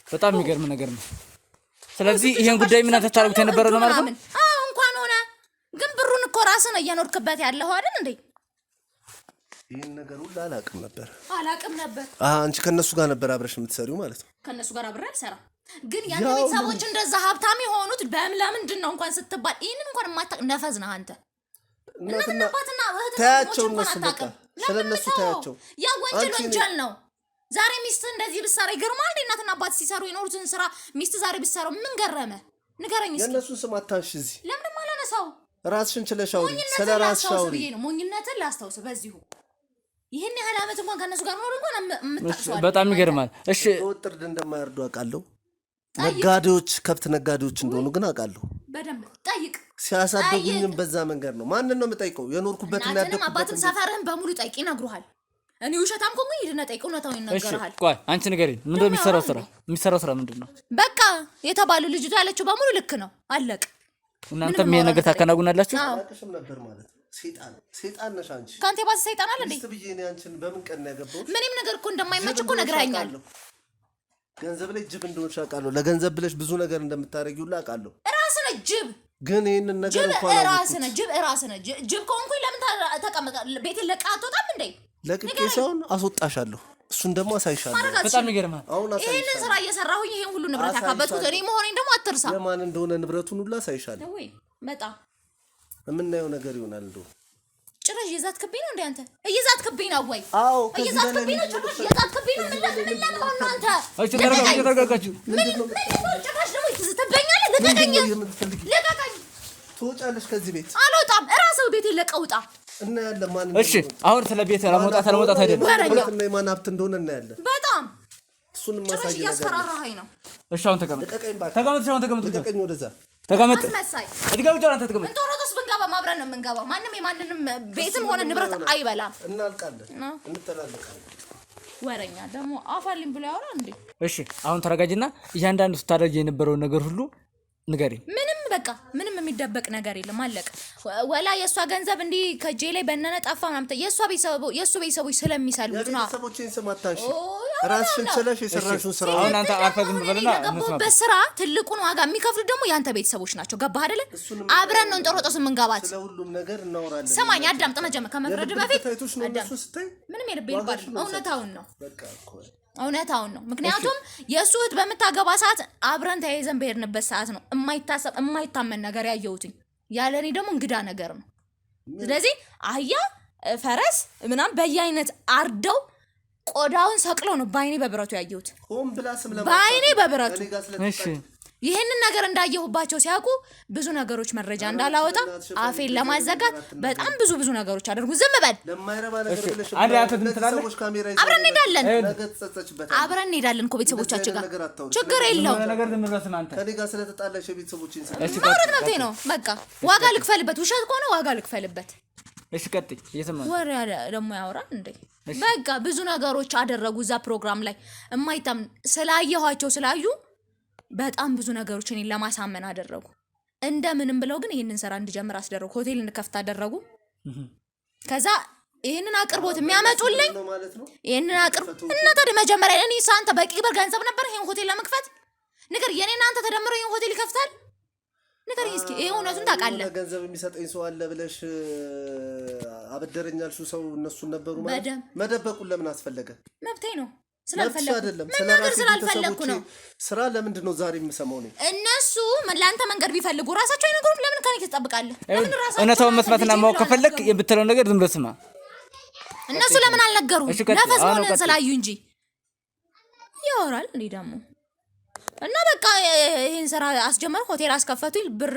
በጣም የሚገርም ነገር ነው። ስለዚህ ይሄን ጉዳይ ምን አታታርጉት የነበረው ነው ማለት ነው? እንኳን ሆነ ግን ብሩን እኮ ራስህ ነው እየኖርክበት ያለው አይደል እንዴ? ይሄን ነገር ሁሉ አላውቅም ነበር። አንቺ ከነሱ ጋር ነበር አብረሽ የምትሰሪው ማለት ነው? ከነሱ ጋር አብረን አልሰራ። ግን ያንተ ቤተሰቦች እንደዛ ሀብታም የሆኑት ለምንድን ነው እንኳን ስትባል ይሄንን እንኳን የማታውቅ ነፈዝ ነህ አንተ። እናትና ታያቸው እነሱ በቃ ስለነሱ ታያቸው። ያ ወንጀል ነው። ዛሬ ሚስት እንደዚህ ብትሰራ ይገርማል እንዴ? እናትና አባት ሲሰሩ የኖሩትን ስራ ሚስት ዛሬ ብትሰራው ምን ገረመ? ንገረኝ እስኪ። የነሱን ስም አታንሺ እዚህ። ለምን ማላነሳው? ራስሽን ችለሽ አውሪ። ስለ ራስሽ አውሪ። ሞኝነትን ላስታውስ በዚሁ ይሄን ያህል ዓመት እንኳን ከነሱ ጋር ኖር እንኳን የምታስዋል በጣም ይገርማል። እሺ ወጥርድ እንደማያርዱ አውቃለሁ። ነጋዴዎች ከብት ነጋዴዎች እንደሆኑ ግን አውቃለሁ። በደንብ ጠይቅ። ሲያሳድጉኝም በዛ መንገድ ነው። ማንን ነው የምጠይቀው? የኖርኩበትና ያደኩበት አባትን ሰፈርህን በሙሉ ጠይቅ፣ ይነግሩሃል። እኔ ውሸታም ከሆንኩ ሂድና ጠይቅ፣ እውነታውን ይነግርሃል። ቆይ አንቺ ንገሪኝ፣ ምንድን ነው የሚሰራው ስራ ምንድን ነው? በቃ የተባለው ልጅቷ ያለችው በሙሉ ልክ ነው፣ አለቅ። እናንተም ይሄ ነገር ታከናውናላችሁ? አላውቅሽም ነበር ማለት ሰይጣን ነሽ አንቺ። ካንተ ባሰ ሰይጣን አለ እንዴ? ብዬ እኔ አንቺን በምን ቀን ነው ያገባሁት? ምንም ነገር እኮ እንደማይመች እኮ ነግረኸኛል። ገንዘብ ላይ ጅብ እንደሆንሽ አውቃለሁ። ለገንዘብ ብለሽ ብዙ ነገር እንደምታደርጊው አውቃለሁ። ራስህ ነህ ጅብ። ግን ይሄንን ነገር እንኳን ራስህ ነህ ጅብ ከሆንኩኝ ለምን ተቀመጣለህ? ቤቴን ለቀህ አትወጣም እንዴ? ለቅቄ ሳይሆን አስወጣሻለሁ። እሱን ደግሞ አሳይሻለሁ። በጣም ይገርማል። ይሄንን ስራ እየሰራሁኝ ይሄን ሁሉ ንብረት ያካበትኩት እኔ መሆኔን ደግሞ አትርሳ። ለማን እንደሆነ ንብረቱን ሁሉ አሳይሻለሁ። ወይ በጣም የምናየው ነገር ይሆናል። እንደው ጭራሽ እየዛትክብኝ ነው እንዴ አንተ? እየዛትክብኝ ነው ወይ? አዎ እየዛትክብኝ ነው። ጭራሽ እየዛትክብኝ ነው። ምን ለምን ነው አንተ? እሺ ተረጋጋችሁ። ጭራሽ ደግሞ ትዝትብኛለህ። ልቀቀኝ። ትወጫለሽ ከዚህ ቤት። አልወጣም። እራስህ ቤቴን ለቀህ ውጣ። እናያለን ማን። እሺ አሁን ስለ ቤት ለመውጣት አይደለም እና የማን ሀብት እንደሆነ እናያለን። በጣም እሱንም ማሳየት ነገር እያስፈራራኸኝ ነው። እሺ አሁን ተቀመጥ። ልቀቀኝ ወደዛ ተቀመጥ። አስመሳይ እድጋው ጫና ተቀመጥ። እንጦሮጦስ ብንገባ አብረን ነው የምንገባው። ማንም የማንንም ቤትም ሆነ ንብረት አይበላም። እናልቃለን፣ እንተላለቃለን። ወረኛ ደግሞ አፋልኝ ብሎ ያወራ እንዴ? እሺ አሁን ተረጋጅና እያንዳንዱ ስታደርግ የነበረውን ነገር ሁሉ ንገሪኝ። ምንም የሚደበቅ ነገር የለም። አለቀ። ወላ የእሷ ገንዘብ እንዲህ ከጄ ላይ በነነ ጠፋ ምናምን የእሱ ቤተሰቦች ስለሚሰልሙት ነው። ቤተሰቦቼን ስም አታንሺ። ራስሽን ችለሽ የሰራሽውን ስራ አሁን አንተ አልፈህ ዝም ብለና የገባሁበት ስራ ትልቁን ዋጋ የሚከፍሉት ደግሞ ያንተ ቤተሰቦች ናቸው። ገባህ አይደለ? አብረን ነው እንጦሮጦስ የምንገባት። ስለሁሉም ነገር እናወራለን። ስማኝ፣ አዳምጥ። መጀመር ከመፍረድ በፊት ስታይ ምንም የልብ ይልባል። እውነታውን ነው። ምክንያቱም የእሱ እህት በምታገባ ሰዓት አብረን ተያይዘን በሄድንበት ሰዓት ነው የማይታመን ነገር ያየሁትኝ። ያለ እኔ ደግሞ እንግዳ ነገር ነው። ስለዚህ አህያ፣ ፈረስ ምናምን በየአይነት አርደው ቆዳውን ሰቅለው ነው በአይኔ በብረቱ ያየሁት። በአይኔ በብረቱ። ይህንን ነገር እንዳየሁባቸው ሲያውቁ ብዙ ነገሮች መረጃ እንዳላወጣ አፌን ለማዘጋት በጣም ብዙ ነገሮች አደርጉ። ዝም በል። አብረን እንሄዳለን እኮ ቤተሰቦቻችን ጋር ችግር የለውም። ማውራት መብቴ ነው። በቃ ዋጋ ልክፈልበት። ውሸት ከሆነ ዋጋ ልክፈልበት። እሺ ቀጥይ። ወሬ ደግሞ ያወራል እንዴ? በቃ ብዙ ነገሮች አደረጉ እዛ ፕሮግራም ላይ ስላየኋቸው ስላዩ በጣም ብዙ ነገሮች እኔን ለማሳመን አደረጉ። እንደምንም ብለው ግን ይሄንን ስራ እንድጀምር አስደረጉ። ሆቴል እንከፍት አደረጉ። ከዛ ይሄንን አቅርቦት የሚያመጡልኝ ይሄንን አቅርቦት እና ታዲያ መጀመሪያ እኔ ሳንተ በቂ ብር ገንዘብ ነበር ይሄን ሆቴል ለመክፈት ነገር የኔና አንተ ተደምሮ ይሄን ሆቴል ይከፍታል? ነገር እስኪ ይሄ እውነቱን ታውቃለህ? ገንዘብ የሚሰጠኝ ሰው አለ ብለሽ አበደረኛልሽ ሰው እነሱ ነበሩ ማለት መደበቁን ለምን አስፈለገ? መብቴ ነው። ስላልፈለኩ ነው። ስራ ለምንድን ነው ዛሬ የምሰማው ነው? እነሱ ለአንተ መንገድ ቢፈልጉ ራሳቸው አይነግሩም። ለምን ከኔ ትጠብቃለህ? እውነታውን መስማትና ማወቅ ከፈለክ የምትለው ነገር ዝም ብለህ ስማ። እነሱ ለምን አልነገሩም? ነፈስ ሆነን ስላዩ እንጂ ያወራል እንዴ ደግሞ። እና በቃ ይሄን ስራ አስጀመሩ። ሆቴል አስከፈቱኝ። ብር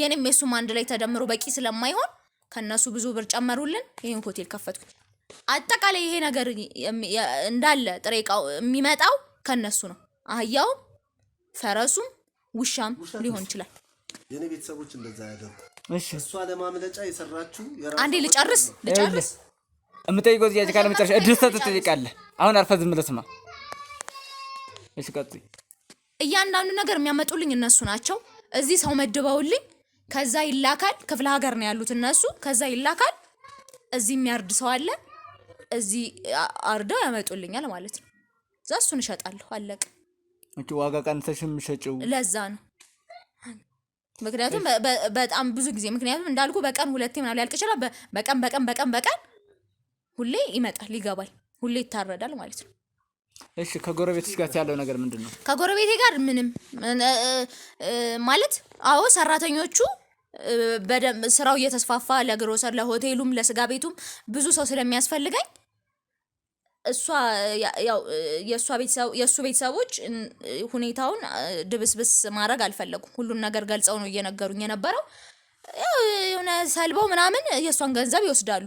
የኔም የሱም አንድ ላይ ተደምሮ በቂ ስለማይሆን ከነሱ ብዙ ብር ጨመሩልን። ይሄን ሆቴል ከፈትኩኝ። አጠቃላይ ይሄ ነገር እንዳለ ጥሬ ዕቃው የሚመጣው ከነሱ ነው። አህያውም ፈረሱም ውሻም ሊሆን ይችላል። የኔ ቤተሰቦች እንደዛ ያደርጉ። እሺ እሷ ለማምለጫ የሰራችሁ አንዴ ልጨርስ የምጠይቀው ጥያቄ ካለ መጨረሻ እድል ትጠይቃለህ። አሁን አርፈህ ዝም ብለህ ስማ። እሺ ቀጥይ። እያንዳንዱ ነገር የሚያመጡልኝ እነሱ ናቸው። እዚህ ሰው መድበውልኝ ከዛ ይላካል። ክፍለ ሀገር ነው ያሉት እነሱ። ከዛ ይላካል። እዚህ የሚያርድ ሰው አለ። እዚህ አርደው ያመጡልኛል ማለት ነው። እዛ እሱን እሸጣለሁ። አለቀ። እቺ ዋጋ ቀንሰሽም ሸጪው። ለዛ ነው ምክንያቱም በጣም ብዙ ጊዜ ምክንያቱም እንዳልኩ በቀን ሁለቴ ምናምን ሊያልቅ ይችላል። በቀን ሁሌ ይመጣል፣ ይገባል፣ ሁሌ ይታረዳል ማለት ነው። እሺ ከጎረቤትሽ ጋር ያለው ነገር ምንድን ነው? ከጎረቤቴ ጋር ምንም ማለት አዎ ሰራተኞቹ በደም ስራው እየተስፋፋ ለግሮሰር ለሆቴሉም ለስጋ ቤቱም ብዙ ሰው ስለሚያስፈልገኝ እሷ ያው የሱ ቤተሰቦች ሁኔታውን ድብስብስ ማድረግ አልፈለጉም። ሁሉን ነገር ገልጸው ነው እየነገሩኝ የነበረው። ያው የሆነ ሰልበው ምናምን የሷን ገንዘብ ይወስዳሉ።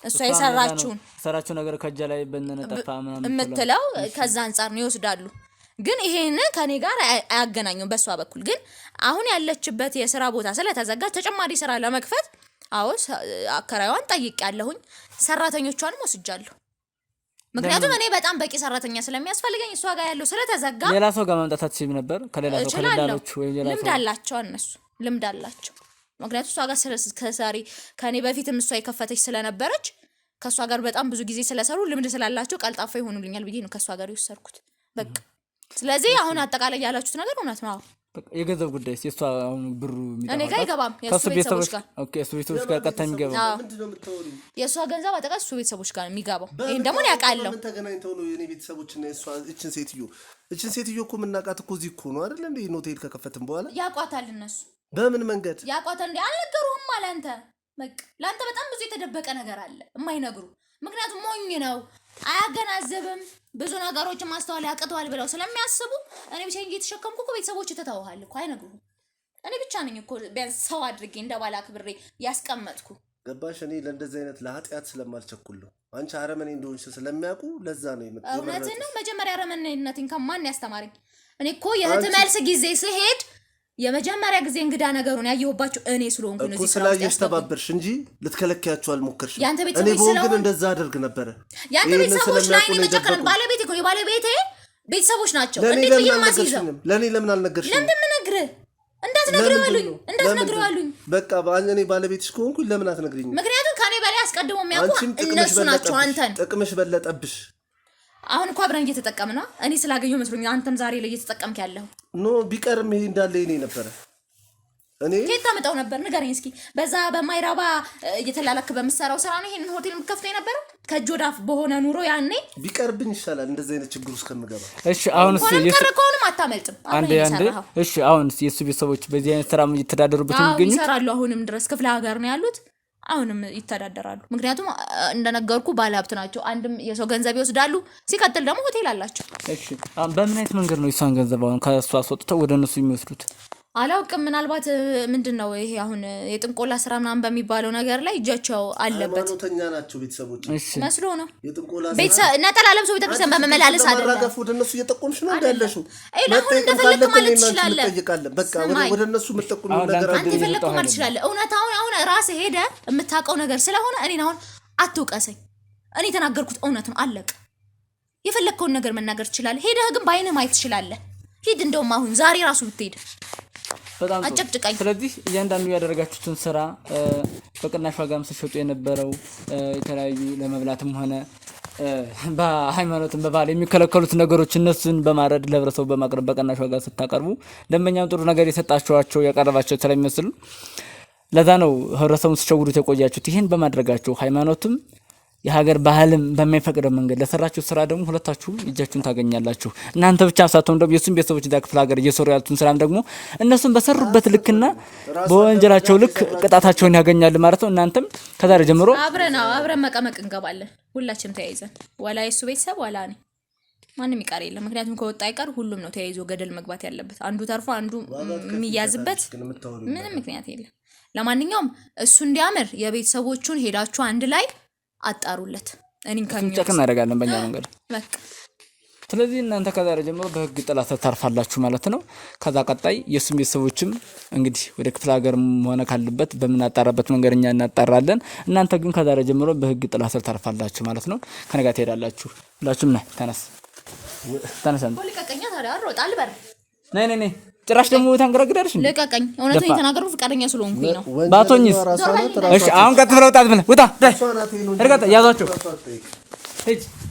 እሷ የሰራችው ነገር ከእጇ ላይ በነነ ጠፋ ምናምን የምትለው ከዛ አንፃር ነው ይወስዳሉ። ግን ይሄን ከኔ ጋር አያገናኙም። በሷ በኩል ግን አሁን ያለችበት የስራ ቦታ ስለተዘጋ ተጨማሪ ስራ ለመክፈት አከራይዋን ጠይቄያለሁኝ፣ ሰራተኞቿንም ወስጃለሁ። ምክንያቱም እኔ በጣም በቂ ሰራተኛ ስለሚያስፈልገኝ እሷ ጋር ያለው ስለተዘጋ ሌላ ሰው ጋር ማምጣት አትችይም ነበር? ከሌላ ሰው ከሌላሎች ወይ ሌላ ሰው ልምድ አላቸው እነሱ ልምድ አላቸው። ምክንያቱም እሷ ጋር ከዛሬ ከኔ በፊትም እሷ የከፈተች ስለነበረች ከሷ ጋር በጣም ብዙ ጊዜ ስለሰሩ ልምድ ስላላቸው ቀልጣፋ ይሆኑልኛል ብዬ ነው ከሷ ጋር የወሰድኩት። በቃ ስለዚህ አሁን አጠቃላይ ያላችሁት ነገር እውነት ነው። የገንዘብ ጉዳይ እሷ አሁን ብሩ እኔ ጋር አይገባም። የእሱ ቤተሰቦች ጋር እሱ ቤተሰቦች ጋር ቀጥታ የሚገባው የእሷ ገንዘብ አጠቃላይ እሱ ቤተሰቦች ጋር የሚገባው። ይሄን ደግሞ ነው ያውቃለሁ። ምን ተገናኝተው ነው የኔ ቤተሰቦችና እሷ? እችን ሴትዮ እኮ የምናውቃት እኮ እዚህ እኮ ነው አይደል እንዴ? ሆቴል ከከፈትን በኋላ ያውቋታል እነሱ። በምን መንገድ ያውቋታል እንዴ? አልነገሩህም አለ አንተ። በቃ ለአንተ በጣም ብዙ የተደበቀ ነገር አለ የማይነግሩ። ምክንያቱም ሞኝ ነው፣ አያገናዘብም፣ ብዙ ነገሮችን ማስተዋል ያቅተዋል ብለው ስለሚያስቡ እኔ ብቻ እየተሸከምኩ እኮ ቤተሰቦች ተተውሃል እኮ አይነግሩም። እኔ ብቻ ነኝ እኮ ቢያንስ ሰው አድርጌ እንደ ባለ አክብሬ ያስቀመጥኩ። ገባሽ? እኔ ለእንደዚህ አይነት ለኃጢአት ስለማልቸኩል ነው። አንቺ አረመኔ እንደሆንሽ ስለሚያውቁ ለዛ ነው የመጣው። እውነትን ነው። መጀመሪያ አረመኔነቴን ከማን ያስተማረኝ? እኔ እኮ የእህት መልስ ጊዜ ስሄድ የመጀመሪያ ጊዜ እንግዳ ነገሩን ያየሁባችሁ እኔ ስለሆንኩ ነው። እዚህ ስላየሽ ተባበርሽ እንጂ ልትከለክያችሁ አልሞከርሽም። እኔ ግን እንደዛ አደርግ ነበረ። ያንተ ቤተሰቦች ላይ ነው የተጨከረን። ባለቤቴ እኮ የባለቤቴ ቤተሰቦች ናቸው። እንዴት ብዬ ማስይዘው? ለኔ ለምን አልነገርሽም? ለምን ነግርህ? እንዳትነግረው አሉኝ። በቃ እኔ ባለቤትሽ ከሆንኩኝ ለምን አትነግሪኝም? ምክንያቱም ከኔ በላይ አስቀድሞ የሚያውቁ እነሱ ናቸው። አንተን ጥቅምሽ በለጠብሽ። አሁን እኮ አብረን እየተጠቀምን ነው። እኔ ስላገኘሁ መስሎኝ አንተም ዛሬ ላይ እየተጠቀምክ ያለው ኖ። ቢቀርም ይሄ እንዳለ እኔ ነበረ። እኔ ከየት ታመጣው ነበር? ንገረኝ እስኪ። በዛ በማይራባ እየተላላክ በመሰራው ስራ ነው ይሄንን ሆቴል የምትከፍተው የነበረው? ከእጅ ወደ አፍ በሆነ ኑሮ ያኔ ቢቀርብኝ ይሻላል እንደዚህ አይነት ችግር ውስጥ ከምገባ። እሺ አሁንስ የሰራከውንም አታመልጥም። አንዴ እሺ አሁንስ የሱ ቤተሰቦች በዚህ አይነት ስራ እየተዳደሩበት የሚገኙት ይሰራሉ። አሁንም ድረስ ክፍለ ሀገር ነው ያሉት። አሁንም ይተዳደራሉ። ምክንያቱም እንደነገርኩ ባለሀብት ናቸው። አንድም የሰው ገንዘብ ይወስዳሉ፣ ሲቀጥል ደግሞ ሆቴል አላቸው። እሺ በምን አይነት መንገድ ነው የሷን ገንዘብ አሁን ከሷ አስወጥተው ወደ እነሱ የሚወስዱት? አላውቅም። ምናልባት ምንድነው ይሄ አሁን የጥንቆላ ስራ ምናምን በሚባለው ነገር ላይ እጃቸው አለበት። ሃይማኖተኛ ናቸው ቤተሰቦች መስሎ ነው። የጥንቆላ ቤተሰብ ነጠላ ለብሰው ቤተክርስቲያን በመመላለስ አይደለም። ማራገፍ ወደ እነሱ እየጠቆምሽ ነው እንዳለሽው። አሁን እንደፈለክ ማለት ትችላለህ። በቃ ወደ እነሱ መጠቆም ነገር አንተ የፈለክ ማለት ትችላለህ። እውነታውን አሁን ራስህ ሄደህ የምታውቀው ነገር ስለሆነ እኔን አሁን አትውቀሰኝ። እኔ የተናገርኩት እውነት ነው፣ አለቀ። የፈለከውን ነገር መናገር ትችላለህ። ሄደህ ግን በአይንህ ማየት ትችላለህ። ሂድ። እንደውም አሁን ዛሬ ራሱ ብትሄድ በጣም አጨቅጭቀኝ። ስለዚህ እያንዳንዱ ያደረጋችሁትን ስራ በቅናሽ ዋጋም ሲሸጡ የነበረው የተለያዩ ለመብላትም ሆነ በሃይማኖትም በባህል የሚከለከሉት ነገሮች እነሱን በማረድ ለህብረተሰቡ በማቅረብ በቅናሽ ዋጋ ስታቀርቡ ደንበኛም ጥሩ ነገር የሰጣችኋቸው ያቀረባቸው ስለሚመስሉ ለዛ ነው ህብረተሰቡን ሲሸውዱት የቆያችሁት። ይህን በማድረጋችሁ ሃይማኖትም የሀገር ባህልም በማይፈቅደው መንገድ ለሰራችሁ ስራ ደግሞ ሁለታችሁ እጃችሁን ታገኛላችሁ። እናንተ ብቻ ሳትሆኑ ደግሞ የሱን ቤተሰቦች እዛ ክፍለ ሀገር እየሰሩ ያሉትን ስራም ደግሞ እነሱን በሰሩበት ልክና በወንጀላቸው ልክ ቅጣታቸውን ያገኛሉ ማለት ነው። እናንተም ከዛሬ ጀምሮ አብረን መቀመቅ እንገባለን ሁላችንም ተያይዘን። ወላ የሱ ቤተሰብ ወላ እኔ ማንም ይቀር የለም። ምክንያቱም ከወጣ አይቀር ሁሉም ነው ተያይዞ ገደል መግባት ያለበት። አንዱ ተርፎ አንዱ የሚያዝበት ምንም ምክንያት የለም። ለማንኛውም እሱ እንዲያምር የቤተሰቦቹን ሄዳችሁ አንድ ላይ አጣሩለት። እኔን ጨክ እናደርጋለን በእኛ መንገድ በቃ። ስለዚህ እናንተ ከዛሬ ጀምሮ በህግ ጥላ ተታርፋላችሁ ማለት ነው። ከዛ ቀጣይ የሱም ቤተሰቦችም እንግዲህ ወደ ክፍለ ሀገርም ሆነ ካሉበት በምናጣራበት መንገድ እኛ እናጣራለን። እናንተ ግን ከዛሬ ጀምሮ በህግ ጥላ ተታርፋላችሁ ማለት ነው። ከነጋ ትሄዳላችሁ። ሁላችሁም ነይ ተነስ አንተ ልቀቀኛ። ታዲያ አሮጣል በር ነይ ጭራሽ ደግሞ ታንገራግዳለሽ እንዴ? ልቀቀኝ። እውነቱን የተናገርኩ ፈቃደኛ ስለሆንኩኝ ነው። ባቶኝስ? እሺ አሁን ቀጥ ብለው ወጣት ብለህ ውጣ። እርጋታ ያዛቸው። ሂድ